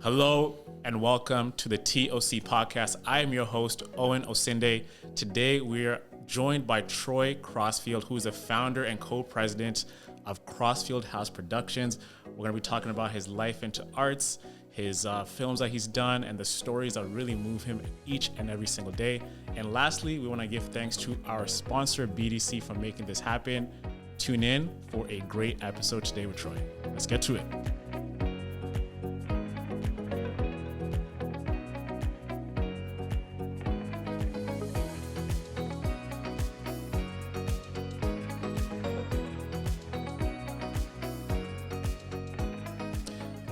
Hello and welcome to the TOC podcast. I am your host, Owen Osinde. Today we are joined by Troy Crossfield, who is the founder and co-president of Crossfield House Productions. We're going to be talking about his life into arts, his films that he's done, and the stories that really move him each and every single day. And lastly, we want to give thanks to our sponsor, BDC, for making this happen. Tune in for a great episode today with Troy. Let's get to it.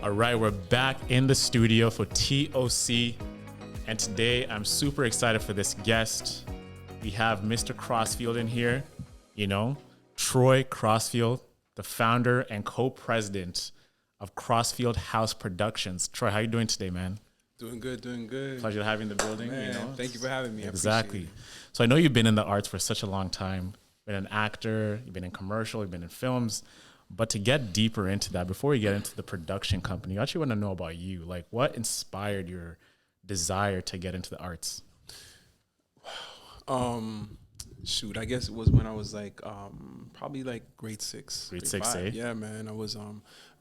All right, we're back in the studio for TOC, and today I'm super excited for this guest. We have Mr. Crossfield in here, Troy Crossfield, the founder and co-president of Crossfield House Productions. Troy, how you doing today, man? Doing good. Pleasure having the building. Man, thank you for having me. Exactly. So I know you've been in the arts for such a long time. Been an actor, you've been in commercial, you've been in films. But to get deeper into that, before we get into the production company, I actually want to know about you. Like, what inspired your desire to get into the arts? I guess it was when I was probably grade 6. Grade 6, eh? Yeah, man. I was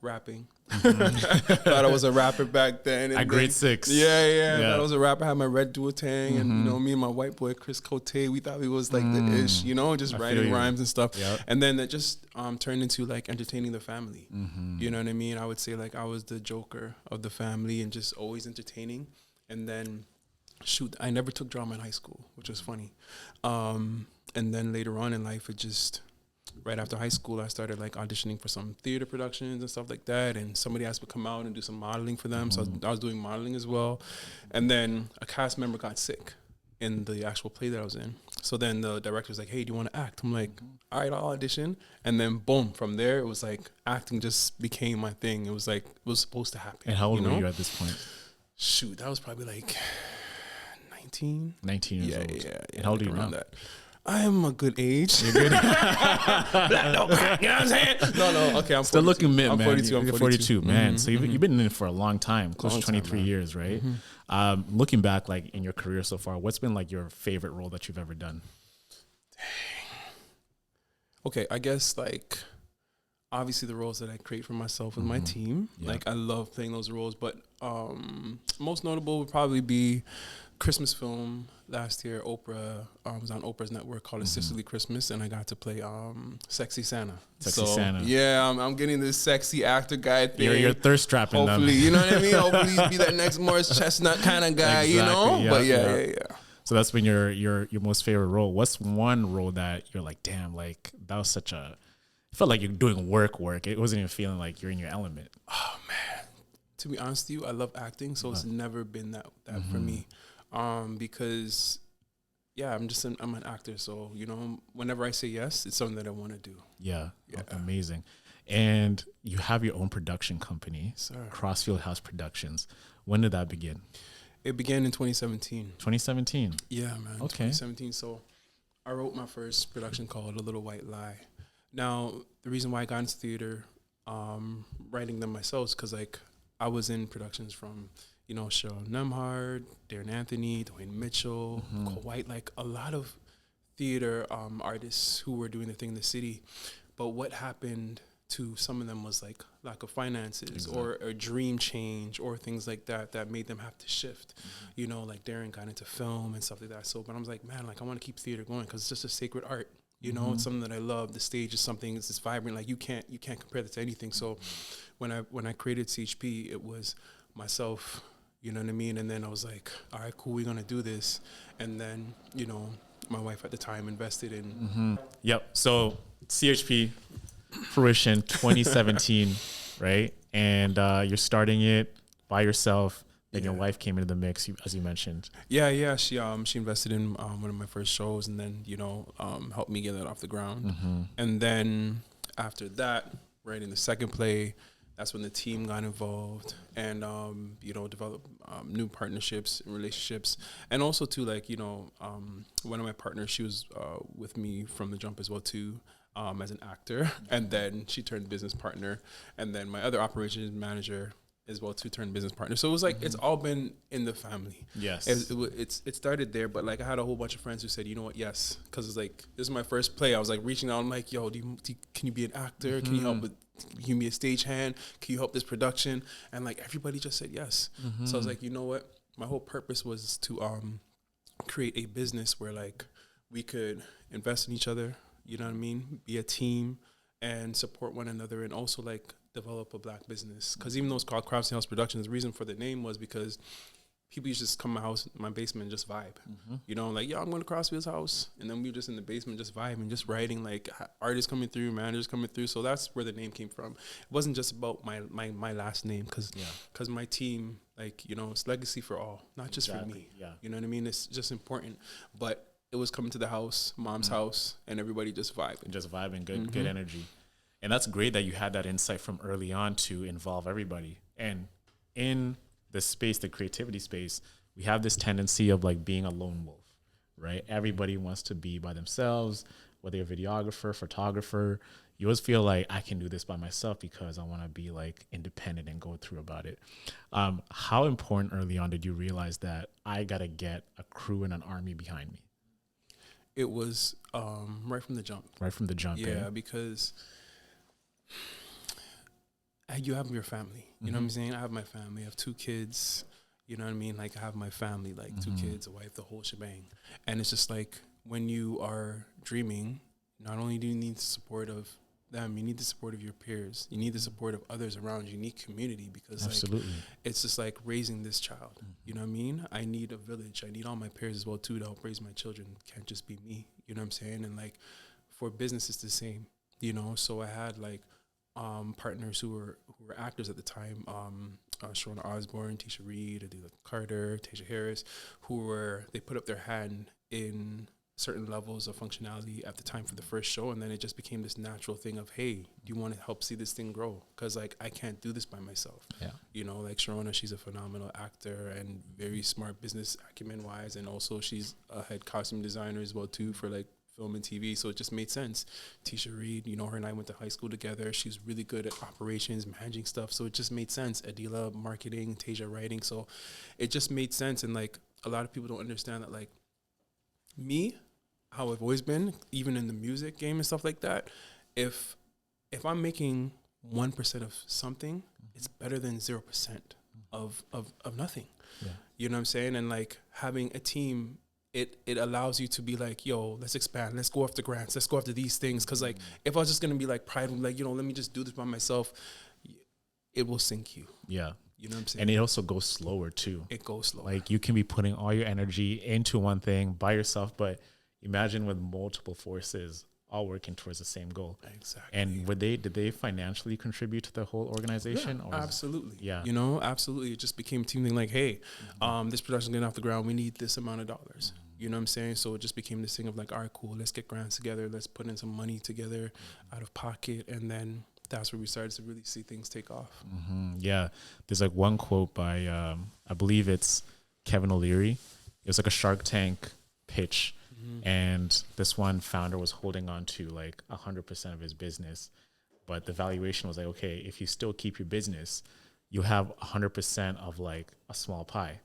rapping. Thought I was a rapper back then. At grade 6. Yeah. Thought I was a rapper. Had my red duotang, and me and my white boy Chris Cote, we thought we was the ish, just writing rhymes and stuff. Yep. And then that just turned into entertaining the family. You know what I mean? I would say I was the joker of the family and just always entertaining. And then I never took drama in high school, which was funny. And then later on in life, right after high school, I started auditioning for some theater productions and stuff like that. And somebody asked me to come out and do some modeling for them. So I was doing modeling as well. And then a cast member got sick in the actual play that I was in. So then the director was like, hey, do you want to act? I'm like, all right, I'll audition. And then boom, from there, it was acting just became my thing. It was it was supposed to happen. And how old were you at this point? Shoot, that was probably 19. 19 years old. Yeah. And how old are you now? That. I am a good age. You're good. Black don't crack, you know what I'm saying? No. Okay, I'm still 42. looking mid, I'm man. 42. You're 42, man. So you've been in it for a long time, close to 23 years, right? Looking back, in your career so far, what's been your favorite role that you've ever done? Dang. Okay, I guess obviously the roles that I create for myself with my team. Yeah. I love playing those roles, but most notable would probably be Christmas film last year. Oprah was on Oprah's network called Sicily Christmas, and I got to play Sexy Santa. Santa. Yeah, I'm getting this sexy actor guy thing. You're thirst trapping them. Hopefully, you know what I mean? Hopefully be that next Morris Chestnut kind of guy, Exactly, But yeah. So that's been your most favorite role. What's one role that you're damn, that was such a, it felt like you're doing work. It wasn't even feeling like you're in your element. Oh man, to be honest with you, I love acting, so it's never been that for me. Because I'm an actor, so whenever I say yes, it's something that I want to do. Yeah. Amazing. And you have your own production company, Crossfield House Productions. When did that begin? It began in 2017. 2017. Yeah, man. Okay. 2017. So I wrote my first production called A Little White Lie. Now, the reason why I got into theater, writing them myself, is because I was in productions from Cheryl Nemhard, Darren Anthony, Dwayne Mitchell, Cole White, a lot of theater artists who were doing their thing in the city. But what happened to some of them was lack of finances or a dream change or things like that made them have to shift. Darren got into film and stuff like that. So, but I was man, I want to keep theater going because it's just a sacred art. It's something that I love. The stage is something, it's just vibrant. You can't compare that to anything. So when I created CHP, it was myself. You know what I mean? And then I was all right, cool, we're going to do this. And then, my wife at the time invested in. Yep. So CHP, fruition 2017, right? And you're starting it by yourself. Then your wife came into the mix, as you mentioned. Yeah. She invested in one of my first shows and then, helped me get that off the ground. And then after that, writing the second play, that's when the team got involved and, developed new partnerships and relationships. And also, too, one of my partners, she was with me from the jump as well, too, as an actor. And then she turned business partner. And then my other operations manager as well to turn business partner. So it was like it's all been in the family. Yes, it started there, but like I had a whole bunch of friends who said, you know what, yes, because it's like this is my first play. I was like reaching out, I'm like, yo, can you be an actor? Can you help with? Can you be a stagehand? Can you help this production? And like everybody just said yes. So I was like, you know what? My whole purpose was to create a business where like we could invest in each other. You know what I mean? Be a team and support one another, and also like develop a black business. Because even though it's called Crossfield House Productions, the reason for the name was because people used to just come to my house, my basement, and just vibe. You know, like, yo, I'm going to Crossfield's house. And then we were just in the basement just vibing, just writing, like artists coming through, managers coming through. So that's where the name came from. It wasn't just about my last name, because my team, like, you know, it's legacy for all, not just for me. You know what I mean? It's just important. But it was coming to the house, mom's house, and everybody just vibing. Just vibing, good energy. And that's great that you had that insight from early on to involve everybody. And in the space, the creativity space, we have this tendency of like being a lone wolf, right? Everybody wants to be by themselves, whether you're a videographer, photographer. You always feel like I can do this by myself because I want to be like independent and go through about it. How important early on did you realize that I got to get a crew and an army behind me? It was right from the jump. Right from the jump, yeah, because you have your family. You know what I'm saying? I have my family. I have 2 kids. You know what I mean? Like, I have my family, like 2 kids, a wife, the whole shebang. And it's just like, when you are dreaming, not only do you need the support of them, you need the support of your peers. You need the support of others around you. You need community, because like, it's just like raising this child. You know what I mean? I need a village. I need all my peers as well too to help raise my children. It can't just be me. You know what I'm saying? And like, for business, it's the same. You know, so I had like partners who were actors at the time. Shareefa Osbourne, Tisha Reed, Adela Carter, Tasha Harris, they put up their hand in certain levels of functionality at the time for the first show, and then it just became this natural thing of, hey, do you want to help see this thing grow? Because like, I can't do this by myself. You know, like Shareefa, she's a phenomenal actor and very smart business acumen wise, and also she's a head costume designer as well too for like film and TV, so it just made sense. Tisha Reed, you know, her and I went to high school together. She's really good at operations, managing stuff, so it just made sense. Adila, marketing, Tasia, writing, so it just made sense. And like, a lot of people don't understand that, like, me, how I've always been, even in the music game and stuff like that, if I'm making 1% of something, it's better than 0% of nothing. You know what I'm saying? And like, having a team, it allows you to be like, yo, let's expand, let's go after grants, let's go after these things. Because like, if I was just gonna be like pride, like, you know, let me just do this by myself, it will sink you. You know what I'm saying? And it also goes slower too. It goes slower. Like, you can be putting all your energy into one thing by yourself, but imagine with multiple forces all working towards the same goal. Exactly. And did they financially contribute to the whole organization? Yeah, absolutely. Yeah. You know, absolutely. It just became a team thing like, hey, this production's getting off the ground. We need this amount of dollars. You know what I'm saying? So it just became this thing of like, all right, cool. Let's get grants together. Let's put in some money together out of pocket. And then that's where we started to really see things take off. Yeah. There's like one quote by, I believe it's Kevin O'Leary. It was like a Shark Tank pitch. And this one founder was holding on to like 100% of his business, but the valuation was like, okay, if you still keep your business, you have 100% of like a small pie.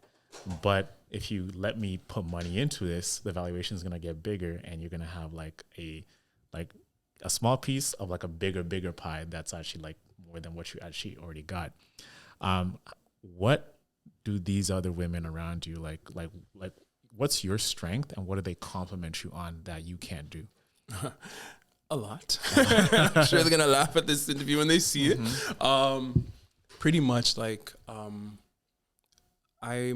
But if you let me put money into this, the valuation is going to get bigger, and you're going to have like a small piece of like a bigger pie that's actually like more than what you actually already got. What do these other women around you like what's your strength, and what do they compliment you on that you can't do? A lot. I'm sure they're gonna laugh at this interview when they see it. Pretty much like I'd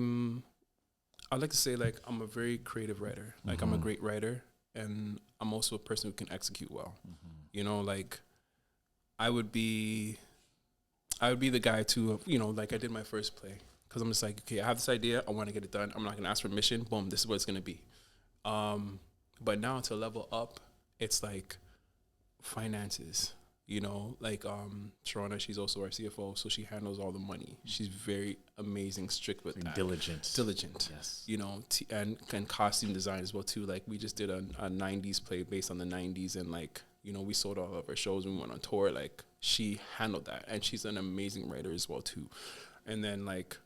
like to say like I'm a very creative writer. Like I'm a great writer, and I'm also a person who can execute well. You know, like I would be the guy to, you know, like I did my first play. Because I'm just like, okay, I have this idea, I want to get it done. I'm not going to ask for permission. Boom, this is what it's going to be. But now to level up, it's like finances. You know, like Shareefa, she's also our CFO, so she handles all the money. She's very amazing, strict with that. Diligent. Yes. You know, and costume design as well too. Like we just did a 90s play based on the 90s, and like, you know, we sold all of our shows when we went on tour. Like she handled that, and she's an amazing writer as well too. And then like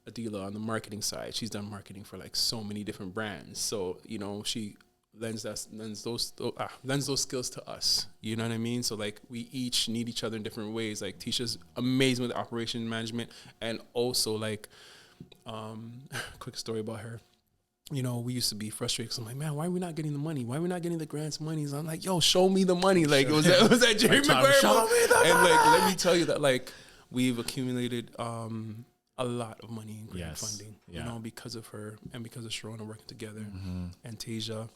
Adila on the marketing side, she's done marketing for like so many different brands. So, you know, she lends those skills to us. You know what I mean? So like we each need each other in different ways. Like Tisha's amazing with operation management, and also like quick story about her. You know, we used to be frustrated because I'm like, man, why are we not getting the money? Why are we not getting the grants monies? I'm like, yo, show me the money. Like, it was that Jerry Maguire. Show me the money. And like, let me tell you that like we've accumulated a lot of money in grant funding, you know, because of her and because of Sharona working together. And Tasia,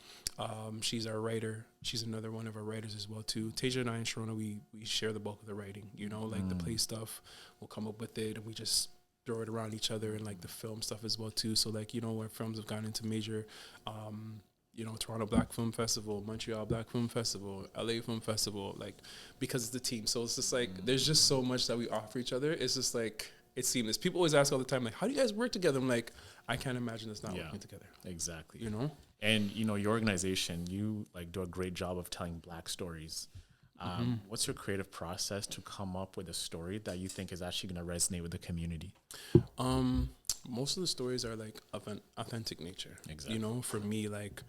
she's our writer. She's another one of our writers as well too. Tasia and I and Sharona, we share the bulk of the writing, you know, like the play stuff, we'll come up with it and we just throw it around each other, and like the film stuff as well too. So like, you know, where films have gone into major, you know, Toronto Black Film Festival, Montreal Black Film Festival, LA Film Festival, like because it's the team. So it's just like, there's just so much that we offer each other. It's just like, it's seamless. People always ask all the time, like, how do you guys work together? I'm like, I can't imagine us not working together. Exactly. You know? And, you know, your organization, you like do a great job of telling Black stories. What's your creative process to come up with a story that you think is actually going to resonate with the community? Most of the stories are like of an authentic nature. Exactly. You know, for me, like,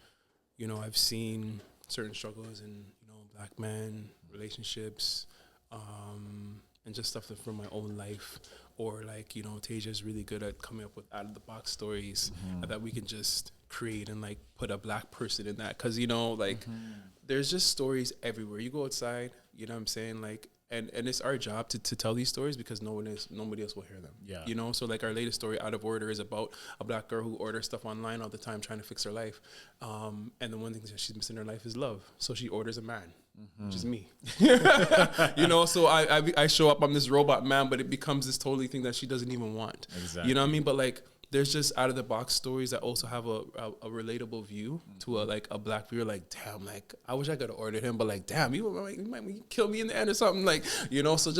you know, I've seen certain struggles in, you know, Black men, relationships, and just stuff from my own life. Or like, you know, Tasia's really good at coming up with out of the box stories that we can just create and like put a Black person in that. Cause you know, like there's just stories everywhere. You go outside, you know what I'm saying? Like, and it's our job to tell these stories because nobody else will hear them. Yeah. You know, so like our latest story, Out of Order, is about a Black girl who orders stuff online all the time trying to fix her life. And the one thing that she's missing in her life is love. So she orders a man. Which is me. You know, so I show up, I'm this robot man, but it becomes this totally thing that she doesn't even want. Exactly. You know what I mean? But like, there's just out of the box stories that also have a relatable view to a Black viewer. Like, damn, like I wish I could have ordered him, but like, damn, you might kill me in the end or something. Like, you know, so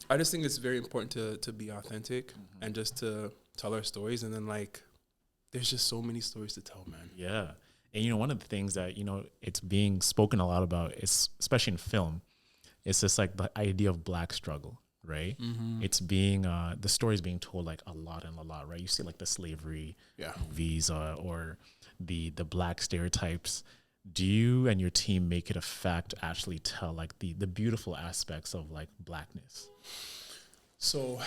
I just think it's very important to be authentic and just to tell our stories. And then like, there's just so many stories to tell, man. Yeah. And, you know, one of the things that, you know, it's being spoken a lot about, is, especially in film, it's just like the idea of Black struggle, right? It's being, the story is being told like a lot, right? You see like the slavery visa or the Black stereotypes. Do you and your team make it a fact to actually tell like the beautiful aspects of like Blackness? So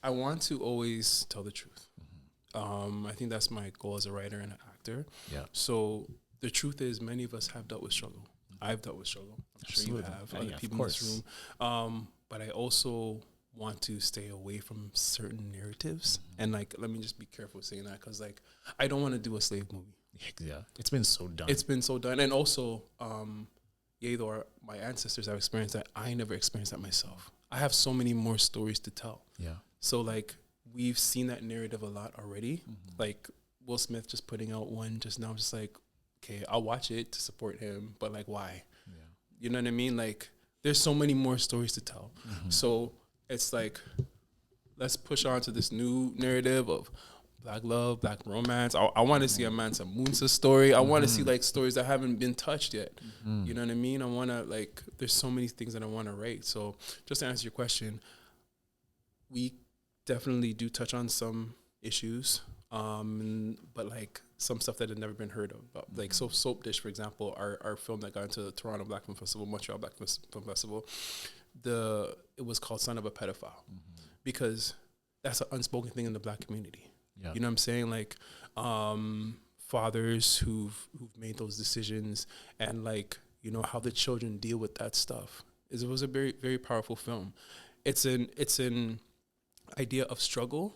I want to always tell the truth. I think that's my goal as a writer and an actor. Yeah. So the truth is, many of us have dealt with struggle. I've dealt with struggle. I'm sure you have. Other people in this room. But I also want to stay away from certain narratives. And like, let me just be careful saying that, because like, I don't want to do a slave movie. Yeah. It's been so done. It's been so done. And also, though my ancestors have experienced that, I never experienced that myself. I have so many more stories to tell. Yeah. So like, we've seen that narrative a lot already. Like Will Smith just putting out one just now, just like, okay, I'll watch it to support him, but like, why? Yeah. You know what I mean? Like, there's so many more stories to tell. So it's like, let's push on to this new narrative of Black love, Black romance. I want to see a Mansa Musa story. I want to see like stories that haven't been touched yet. You know what I mean? I want to like, there's so many things that I want to write. So just to answer your question, we definitely do touch on some issues, but like some stuff that had never been heard of. Like Soap Dish, for example, our film that got into the Toronto Black Film Festival, Montreal Black Film Festival, it was called Son of a Pedophile, because that's an unspoken thing in the Black community. Yeah. You know what I'm saying? Like fathers who've made those decisions, and like, you know, how the children deal with that stuff. It was a very, very powerful film. It's an idea of struggle,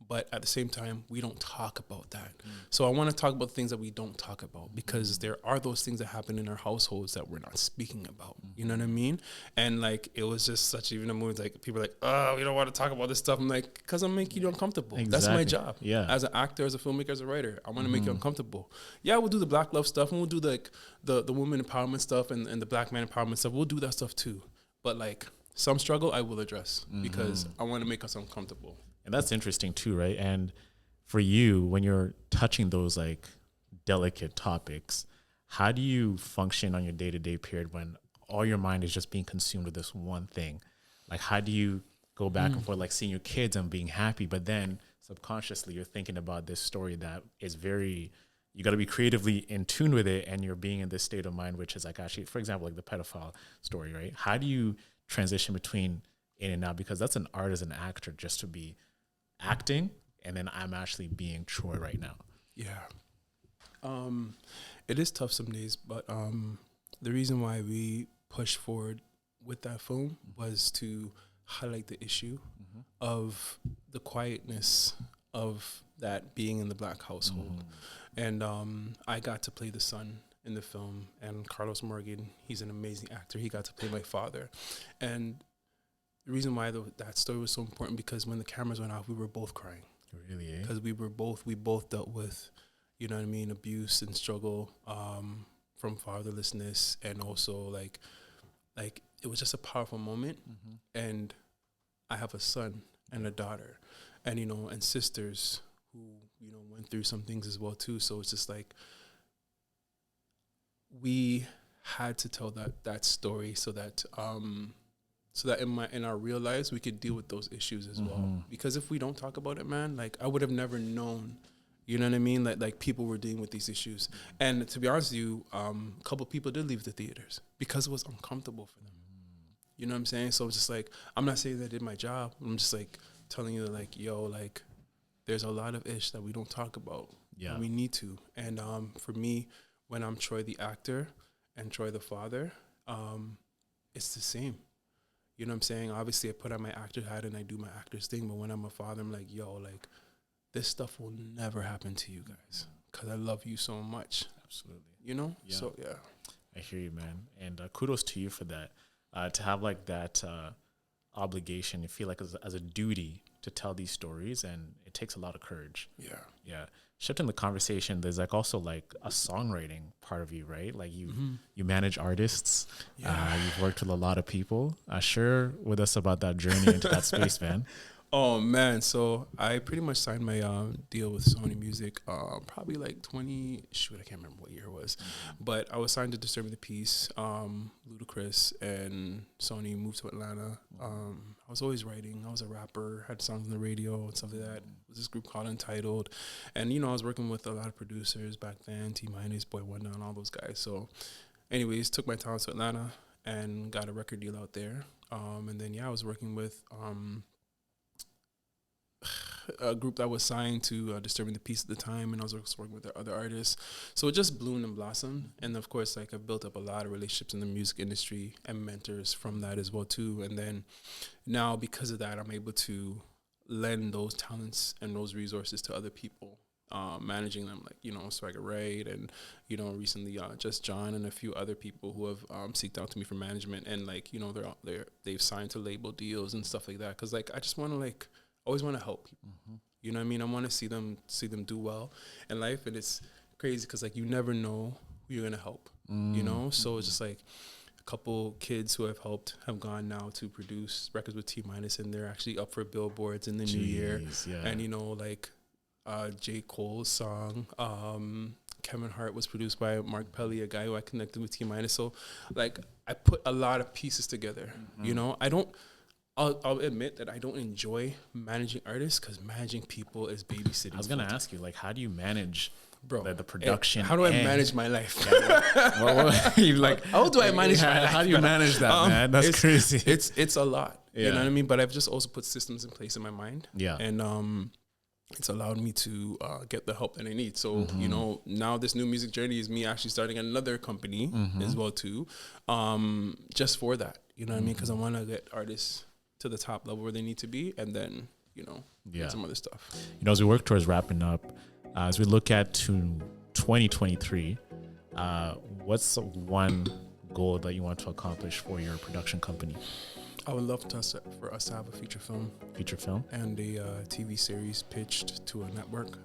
but at the same time, we don't talk about that. So I want to talk about things that we don't talk about, because there are those things that happen in our households that we're not speaking about. You know what I mean? And like, it was just such, even a movie, like people are like, oh, we don't want to talk about this stuff. I'm like, because I'm making you uncomfortable. Exactly. That's my job. Yeah. As an actor, as a filmmaker, as a writer, I want to make you uncomfortable. Yeah, we'll do the Black love stuff, and we'll do like the women empowerment stuff and the Black man empowerment stuff. We'll do that stuff too. But like, some struggle I will address, because I want to make us uncomfortable. And that's interesting too, right? And for you, when you're touching those like delicate topics, how do you function on your day-to-day period when all your mind is just being consumed with this one thing? Like, how do you go back and forth, like seeing your kids and being happy, but then subconsciously you're thinking about this story that is very, you got to be creatively in tune with it, and you're being in this state of mind, which is like actually, for example, like the pedophile story, right? How do you transition between in and out? Because that's an art as an actor, just to be acting, and then I'm actually being Troy right now. Yeah. It is tough some days, but the reason why we pushed forward with that film was to highlight the issue of the quietness of that being in the Black household. And I got to play the son in the film, and Carlos Morgan, he's an amazing actor. He got to play my father. And the reason why that story was so important, because when the cameras went off, we were both crying. Really, eh? Because we both dealt with, you know what I mean, abuse and struggle from fatherlessness, and also like it was just a powerful moment. And I have a son and a daughter, and and sisters who went through some things as well too. So it's just like we had to tell that story so that in our real lives we could deal with those issues as well. Because if we don't talk about it, man, like I would have never known. You know what I mean? Like people were dealing with these issues. And to be honest with you, a couple people did leave the theaters because it was uncomfortable for them. You know what I'm saying? So it's just like, I'm not saying that I did my job. I'm just like telling you like, yo, like there's a lot of ish that we don't talk about. Yeah. And we need to. And for me, when I'm Troy the actor and Troy the father, it's the same. You know what I'm saying? Obviously I put on my actor hat and I do my actor's thing. But when I'm a father, I'm like, yo, like, this stuff will never happen to you guys because I love you so much. Absolutely. Yeah. So, yeah. I hear you, man. And kudos to you for that. To have like that obligation, you feel like as a duty to tell these stories, and it takes a lot of courage. Yeah. Yeah. Shifting the conversation, there's like also like a songwriting part of you, right? Like you manage artists. Yeah. You've worked with a lot of people. Share with us about that journey into that space, man. Oh man, so I pretty much signed my deal with Sony Music probably like I can't remember what year it was, but I was signed to Disturbing the Peace. Ludacris and Sony moved to Atlanta. I was always writing. I was a rapper, had songs on the radio and stuff like that. It was this group called Untitled, and I was working with a lot of producers back then, T-Minus, Boy One Down, all those guys. So anyways, took my talents to Atlanta and got a record deal out there. And then I was working with a group that was signed to Disturbing the Peace at the time, and I was also working with their other artists. So it just bloomed and blossomed. And of course, like I've built up a lot of relationships in the music industry and mentors from that as well too. And then now because of that, I'm able to lend those talents and those resources to other people, managing them, like, Swagger Rite and, recently Just John and a few other people who have seeked out to me for management. And like, they've signed to label deals and stuff like that. Cause like, I just want to always want to help people. You know what I mean? I want to see them do well in life. And it's crazy because like you never know who you're going to help, So it's just like a couple kids who I've helped have gone now to produce records with T-Minus, and they're actually up for billboards in the new year. Yeah. And, like J. Cole's song, Kevin Hart was produced by Mark Pelly, a guy who I connected with T-Minus. So like I put a lot of pieces together, I'll admit that I don't enjoy managing artists because managing people is babysitting. I was going to ask you, like, how do you manage the production? How do I manage my life? How do I manage my life? How do you manage that, man? That's crazy. It's a lot. Yeah. You know what I mean? But I've just also put systems in place in my mind. Yeah. And it's allowed me to get the help that I need. So, now this new music journey is me actually starting another company as well too, just for that. You know what I mean? Because I want to get artists to the top level where they need to be, and then get some other stuff. As we work towards wrapping up, as we look at to 2023, what's one goal that you want to accomplish for your production company? I would love for us to have a feature film and a TV series pitched to a network.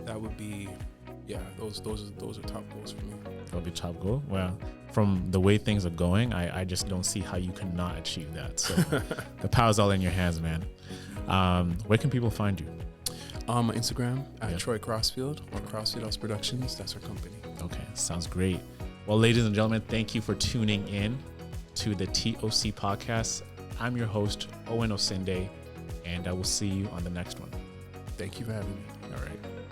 That would be, those are top goals for me. That would be top goal. Well, from the way things are going, I just don't see how you cannot achieve that. So the power's all in your hands, man. Where can people find you? On my Instagram at Troy Crossfield or Crossfield House Productions. That's our company. Okay, sounds great. Well, ladies and gentlemen, thank you for tuning in to the TOC podcast. I'm your host, Owen Osinde, and I will see you on the next one. Thank you for having me. All right.